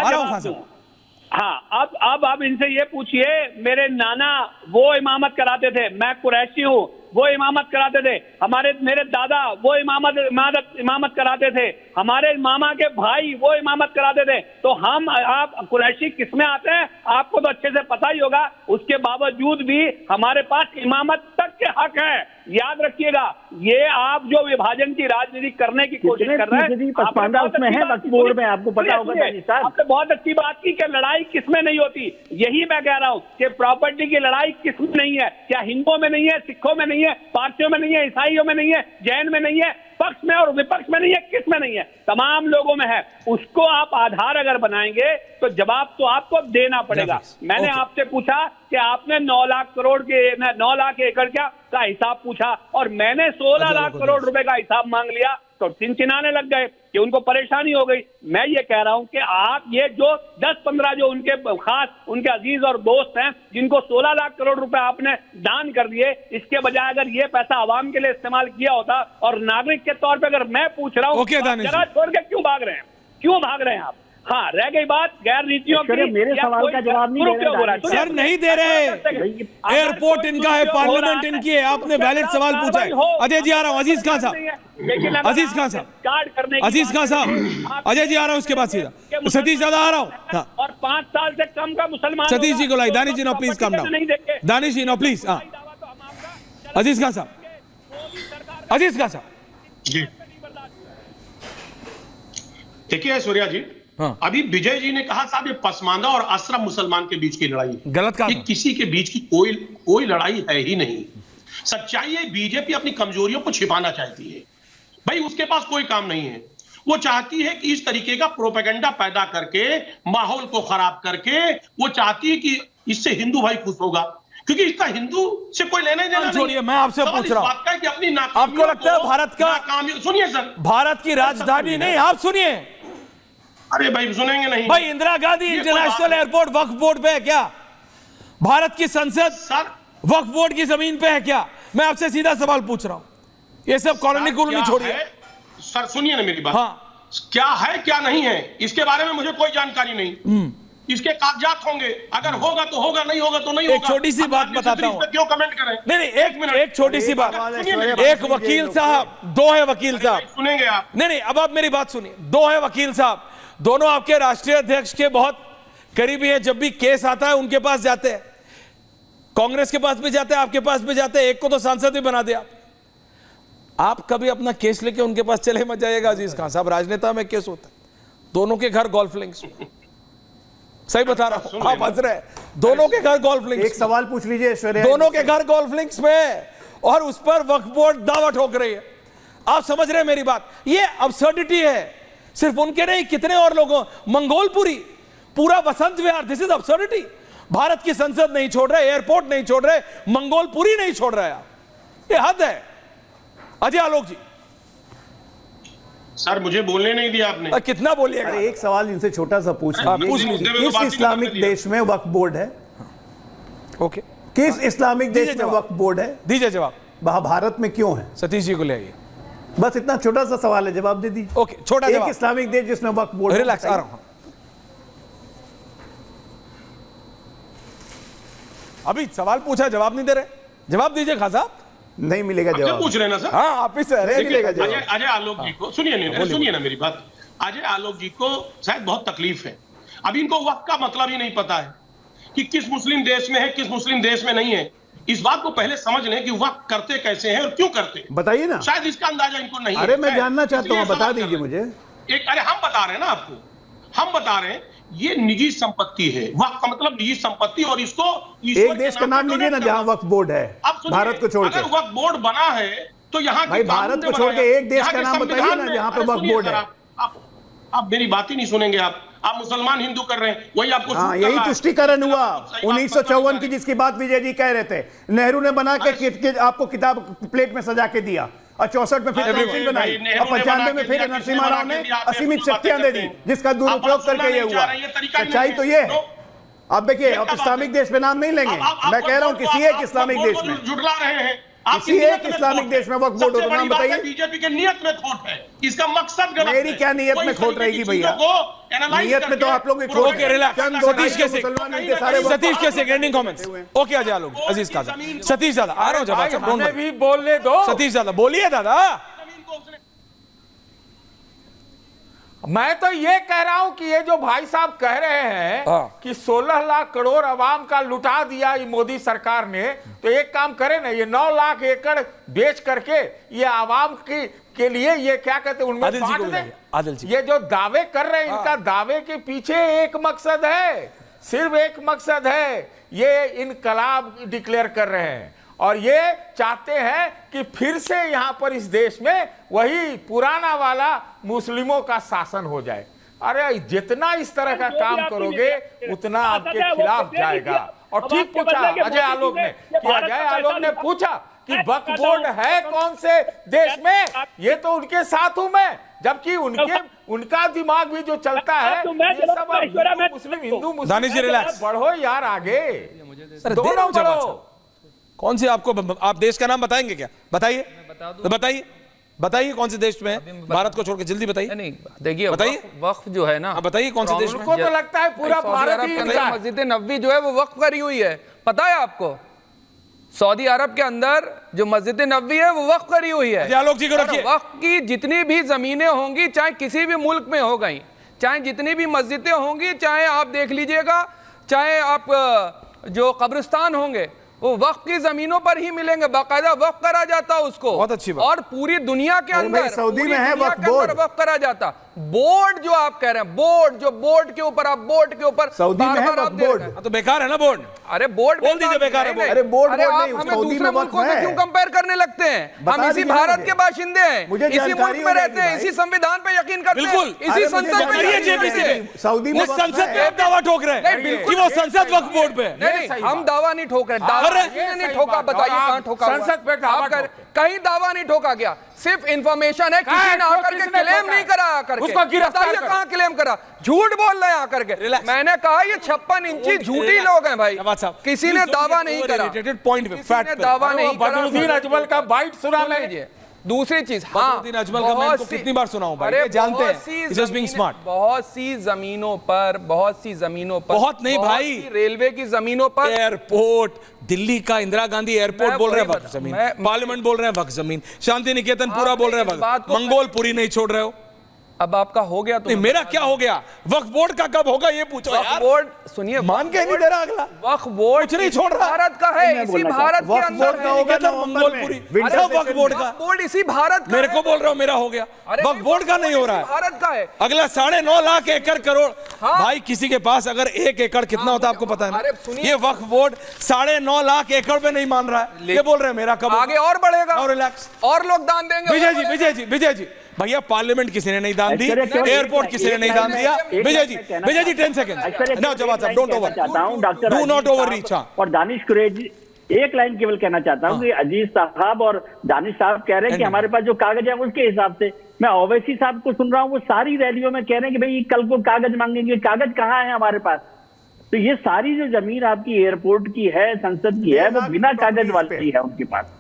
जवाब दूं। हाँ, अब आप इनसे ये पूछिए, मेरे नाना वो इमामत कराते थे, मैं कुरैशी हूँ, वो इमामत कराते थे, मेरे दादा वो इमामत कराते थे, हमारे मामा के भाई वो इमामत कराते थे। तो आप कुरैशी किसमें आते हैं आपको तो अच्छे से पता ही होगा। उसके बावजूद भी हमारे पास इमामत तक के हक है। याद रखिएगा, ये आप जो विभाजन की राजनीति करने की कोशिश कर रहे हैं, आपको पता होगा। आपने बहुत अच्छी बात की कि लड़ाई किसमें नहीं होती। यही मैं कह रहा हूं कि प्रॉपर्टी की लड़ाई किसमें नहीं है। क्या हिंदुओं में नहीं है, सिखों में नहीं है, पारसियों में नहीं है, ईसाइयों में नहीं है, जैन में नहीं है, पक्ष में और विपक्ष में नहीं है, किस में नहीं है? तमाम लोगों में है। उसको आप आधार अगर बनाएंगे तो जवाब तो आपको देना पड़ेगा। मैंने आपसे पूछा कि आपने 9 लाख करोड़ के 9 लाख एकड़ का हिसाब पूछा और मैंने 16 लाख करोड़ रुपए का हिसाब मांग लिया तो चिनचिनाने लग गए कि उनको परेशानी हो गई। मैं ये कह रहा हूं कि आप ये जो 10-15 जो उनके खास उनके अजीज और दोस्त हैं जिनको 16 लाख करोड़ रुपए आपने दान कर दिए, इसके बजाय अगर ये पैसा आवाम के लिए इस्तेमाल किया होता और नागरिक के तौर पे अगर मैं पूछ रहा हूं, जरा छोड़ के क्यों भाग रहे हैं, क्यों भाग रहे हैं आप? हाँ, रह गई बात गैर नीतियों की। मेरे सवाल का जवाब नहीं दे रहे सर, नहीं दे रहे। एयरपोर्ट इनका है, पार्लियामेंट इनकी है, आपने वैलिड सवाल पूछा है। अजय जी आ रहा हूँ, अजीज खान साहब, अजीज खान साहब, अजीज खान साहब, अजय जी आ रहा हूँ, उसके बाद सीधा सतीश दादा आ रहा हूँ। और 5 साल से कम का मुसलमान सतीश जी को लाई, Danish ji no please come down, Danish ji no please. Aziz Khan Sahab, Aziz Khan साहब जी देखिए सूर्या जी, अभी विजय जी ने कहा साहब ये पसमानदा और अशरफ मुसलमान के बीच की लड़ाई है। गलत कहा। ये किसी के बीच की कोई लड़ाई है ही नहीं। सच्चाई है, बीजेपी अपनी कमजोरियों को छिपाना चाहती है। भाई उसके पास कोई काम नहीं है। वो चाहती है कि इस तरीके का प्रोपेगेंडा पैदा करके, माहौल को खराब करके, वो चाहती है कि इससे हिंदू भाई खुश होगा, क्योंकि इसका हिंदू से कोई लेने देना नहीं। छोड़िए, मैं आपसे पूछ रहा हूं कि अपनी आपको लगता है भारत का, सुनिए सर, भारत की राजधानी नहीं, आप सुनिए। अरे भाई सुनेंगे नहीं भाई, इंदिरा गांधी इंटरनेशनल एयरपोर्ट वक्फ बोर्ड पे है क्या? भारत की संसद वक्फ बोर्ड की जमीन पे है क्या? मैं आपसे सीधा सवाल पूछ रहा हूं। ये सब कॉलोनी छोड़िए। सर सुनिए ना मेरी बात। हाँ, क्या है क्या नहीं है इसके बारे में मुझे कोई जानकारी नहीं। इसके कागजात होंगे, अगर होगा तो होगा, नहीं होगा तो नहीं होगा। एक छोटी सी बात बताता हूं, क्यों कमेंट करें? नहीं, एक छोटी सी बात। एक वकील साहब, 2 है वकील साहब, सुनेंगे आप? नहीं, अब आप मेरी बात सुनिए। 2 है वकील साहब, दोनों आपके राष्ट्रीय अध्यक्ष के बहुत करीबी हैं। जब भी केस आता है उनके पास जाते हैं, कांग्रेस के पास भी जाते हैं, आपके पास भी जाते हैं। एक को तो सांसद भी बना दिया। आप कभी अपना केस लेके उनके पास चले मत जाइएगा अजीज खान साहब, राजनेता में केस होता है। दोनों के घर गोल्फ लिंक्स में, सही बता रहा हूं, आप हंस रहे हैं। दोनों के घर गोल्फ लिंक्स। एक सवाल पूछ लीजिए, दोनों के घर गोल्फ लिंक्स में, और उस पर वक्फ बोर्ड दावा ठोक रही है। आप समझ रहे हैं मेरी बात? ये अब्सर्डिटी है, सिर्फ उनके नहीं, कितने और लोगों, मंगोलपुरी, पूरा Vasant Vihar, this is absurdity. Bharat की संसद नहीं छोड़ रहे, एयरपोर्ट नहीं छोड़ रहे, मंगोलपुरी नहीं छोड़ रहे आप, ये हद है। अजय आलोक जी। सर मुझे बोलने नहीं दिया आपने। कितना बोलिएगा? एक सवाल इनसे छोटा सा पूछ लीजिए। किस इस्लामिक देश में वक्फ बोर्ड है? ओके, किस इस्लामिक देश में वक्फ बोर्ड है? दीजिए जवाब। भारत में क्यों है? सतीश जी को ले आइए। बस इतना छोटा सा सवाल है, जवाब दे दीजिए। ओके, छोटा जवाब। एक इस्लामिक देश जिसमें वक्फ बोर्ड। रिलैक्स, आ रहा हूं। अभी सवाल पूछा, जवाब नहीं दे रहे। जवाब दीजिए खान साहब। नहीं मिलेगा जवाब। पूछ रहे ना सर? हाँ, आप ही से मिलेगा जवाब। अजय आलोक जी को सुनिए ना मेरी बात। अजय आलोक जी को शायद बहुत तकलीफ है। अभी इनको वक्त का मतलब ही नहीं पता है कि किस मुस्लिम देश में है, किस मुस्लिम देश में नहीं है। इस बात को पहले समझ लें कि वक्त करते कैसे हैं और क्यों करते हैं। बताइए ना। शायद इसका अंदाजा इनको नहीं है। अरे मैं जानना चाहता हूँ, बता दीजिए मुझे। अरे हम बता रहे हैं ना आपको, हम बता रहे हैं ये निजी संपत्ति है। वक्त का मतलब निजी संपत्ति, और इसको एक देश का नाम लीजिए ना जहां वक्फ बोर्ड है, भारत को छोड़ के। अगर वक्फ बोर्ड बना है तो यहाँ भाई भारत को छोड़ के एक देश का नाम बताइए ना जहां पे वक्फ बोर्ड है। आप मेरी बात ही नहीं सुनेंगे। आप मुसलमान हिंदू कर रहे हैं, वही आपको। हाँ, यही तुष्टिकरण हुआ 1954 की, जिसकी बात विजय जी कह रहे थे। नेहरू ने बना के आपको किताब प्लेट में सजा के दिया, और 64 में फिर पेंसिल बनाई, और 95 में फिर नरसिम्हा राव ने असीमित शक्तियां दे दी, जिसका दुरुपयोग करके ये हुआ। सच्चाई तो ये है। अब देखिए, अब इस्लामिक देश पे नाम नहीं लेंगे, मैं कह रहा हूं किसी एक इस्लामिक देश में। जुटला रहे हैं किसी एक इस्लामिक देश में वक्फ बोर्ड हो तो नाम बताइए। बीजेपी के नियत में खोट है, इसका मकसद गलत है। मेरी क्या नियत में खोट रहेगी भैया? नियत में तो आप लोग ओके रिलैक्स। सतीश के ending comments. Okay Ajay Alok, Aziz Qazi, Satish दादा आ रहा हूं, जवाब साहब हमें भी बोलने दो। सतीश दादा बोलिए दादा। मैं तो ये कह रहा हूं कि ये जो भाई साहब कह रहे हैं कि 16 लाख करोड़ अवाम का लुटा दिया ये मोदी सरकार ने, तो एक काम करे ना, ये 9 लाख एकड़ बेच करके ये आवाम के लिए ये क्या कहते हैं उनमें बांट दें। ये जो दावे कर रहे हैं, इनका दावे के पीछे एक मकसद है, सिर्फ एक मकसद है, ये इनकलाब डिक्लेयर कर रहे हैं और ये चाहते हैं कि फिर से यहां पर इस देश में वही पुराना वाला मुस्लिमों का शासन हो जाए। अरे जितना इस तरह का काम करोगे उतना आपके खिलाफ जाएगा। और ठीक पूछा अजय आलोक ने कि अजय आलोक ने पूछा कि वक्फ बोर्ड है कौन से देश में, ये तो उनके साथ हूं मैं, जबकि उनका दिमाग भी जो चलता है ये सब मुस्लिम हिंदू मुस्लिम। बढ़ो यार आगे, दोनों बढ़ो। कौन सी आपको, आप देश का नाम बताएंगे क्या? बताइए तो बताइए, बताइए कौन से देश में है भारत को छोड़ के, जल्दी बताइए। नहीं देखिए, बताइए वक्फ जो है ना, बताइए कौन से देश में। उनको तो लगता है पूरा भारत ही इनका है। मस्जिद नबवी जो है वो वक्फ करी हुई है, पता है आपको? सऊदी अरब के अंदर जो मस्जिद नबवी है वो वक्फ करी हुई है। आलोक जी को रखिए। वक्फ की जितनी भी जमीनें होंगी, चाहे किसी भी मुल्क में हो गई, चाहे जितनी भी मस्जिदें होंगी, चाहे आप देख लीजिएगा, चाहे आप जो कब्रिस्तान होंगे, वो वक्फ की जमीनों पर ही मिलेंगे, बाकायदा वक्फ करा जाता है उसको। बहुत अच्छी बात। और पूरी दुनिया के अंदर सऊदी में है वक्फ बोर्ड, वक्फ करा जाता। बोर्ड जो आप कह रहे हैं, बोर्ड जो बोर्ड के ऊपर, आप बोर्ड के ऊपर सऊदी में है वक्फ बोर्ड, तो बेकार है ना बोर्ड। अरे बोर्ड बोल दीजिए बेकार है। अरे बोर्ड नहीं, हमें दूसरे मुल्कों से क्यों कंपेयर करने लगते हैं? हम इसी भारत के बाशिंदे हैं, इसी मुल्क में रहते हैं, इसी संविधान पे यकीन करते हैं, इसी संसद पे। सऊदी में संसद पे आप दावा ठोक रहे हैं कि वो संसद वक्फ बोर्ड पे। नहीं, हम दावा नहीं ठोक रहे, दावा नहीं ठोका, बताइए कहां ठोका? संसद पे कहीं दावा नहीं ठोका गया, सिर्फ इंफॉर्मेशन है। किसी ने आकर के क्लेम नहीं करा, आकर उसको गिरफ्तार कहां क्लेम करा? झूठ बोल रहे हैं आकर के। मैंने कहा ये 56 इंची झूठी लोग हैं भाई, किसी ने दावा नहीं करा, पॉइंट पे किसी ने दावा नहीं करा। बदरुद्दीन अजमल का बाइट सुना लीजिए। दूसरी चीज, हाँ, अजमल का मैं इनको कितनी बार सुनाऊं भाई, ये जानते हैं, जस्ट बीइंग स्मार्ट। बहुत सी जमीनों पर, बहुत नहीं भाई, रेलवे की जमीनों पर, एयरपोर्ट, दिल्ली का इंदिरा गांधी एयरपोर्ट बोल रहे हैं वक्फ जमीन, पार्लियामेंट बोल रहे हैं वक्फ जमीन, शांति निकेतन पूरा बोल रहे हैं वक्फ, मंगोल पूरी नहीं छोड़ रहे हो। अब आपका हो गया तो मेरा क्या हो गया? वक्फ बोर्ड का कब होगा ये पूछो यार। बोर्ड सुनिए, मान के नहीं दे रहा अगला। वक्फ बोर्ड कुछ नहीं छोड़ रहा, भारत का है, इसी भारत के अंदर मंगोलपुरी वक्फ बोर्ड का, बोर्ड इसी भारत का। मेरे को बोल रहे हो मेरा हो गया, वक्फ बोर्ड का नहीं हो रहा है, भारत का है। अगला 9.5 लाख एकड़ करोड़। भाई किसी के पास अगर 1 एकड़ कितना होता है आपको पता है ना? ये वक्फ बोर्ड 9.5 लाख एकड़ पे नहीं मान रहा है, ये बोल रहे हैं मेरा कब आगे और बढ़ेगा, रिलैक्स, और लोग दान देंगे। विजय जी भैया, पार्लियामेंट किसी ने नहीं दान दी, एयरपोर्ट किसी ने नहीं दान दिया। विजय जी 10 सेकंड ना, जवाब साहब don't over, do not over reach. और दानिश कुरैशी, एक लाइन केवल कहना चाहता हूं कि अजीज साहब और दानिश साहब कह रहे हैं कि हमारे पास जो कागज है उसके हिसाब से, मैं ओवैसी साहब को सुन रहा हूं, वो सारी रैलियों में कह रहे हैं कि भाई कल को कागज मांगेंगे, कागज कहाँ है हमारे पास? तो ये सारी जो जमीन आपकी एयरपोर्ट की है, संसद की है, वो बिना कागज वाली है उनके पास।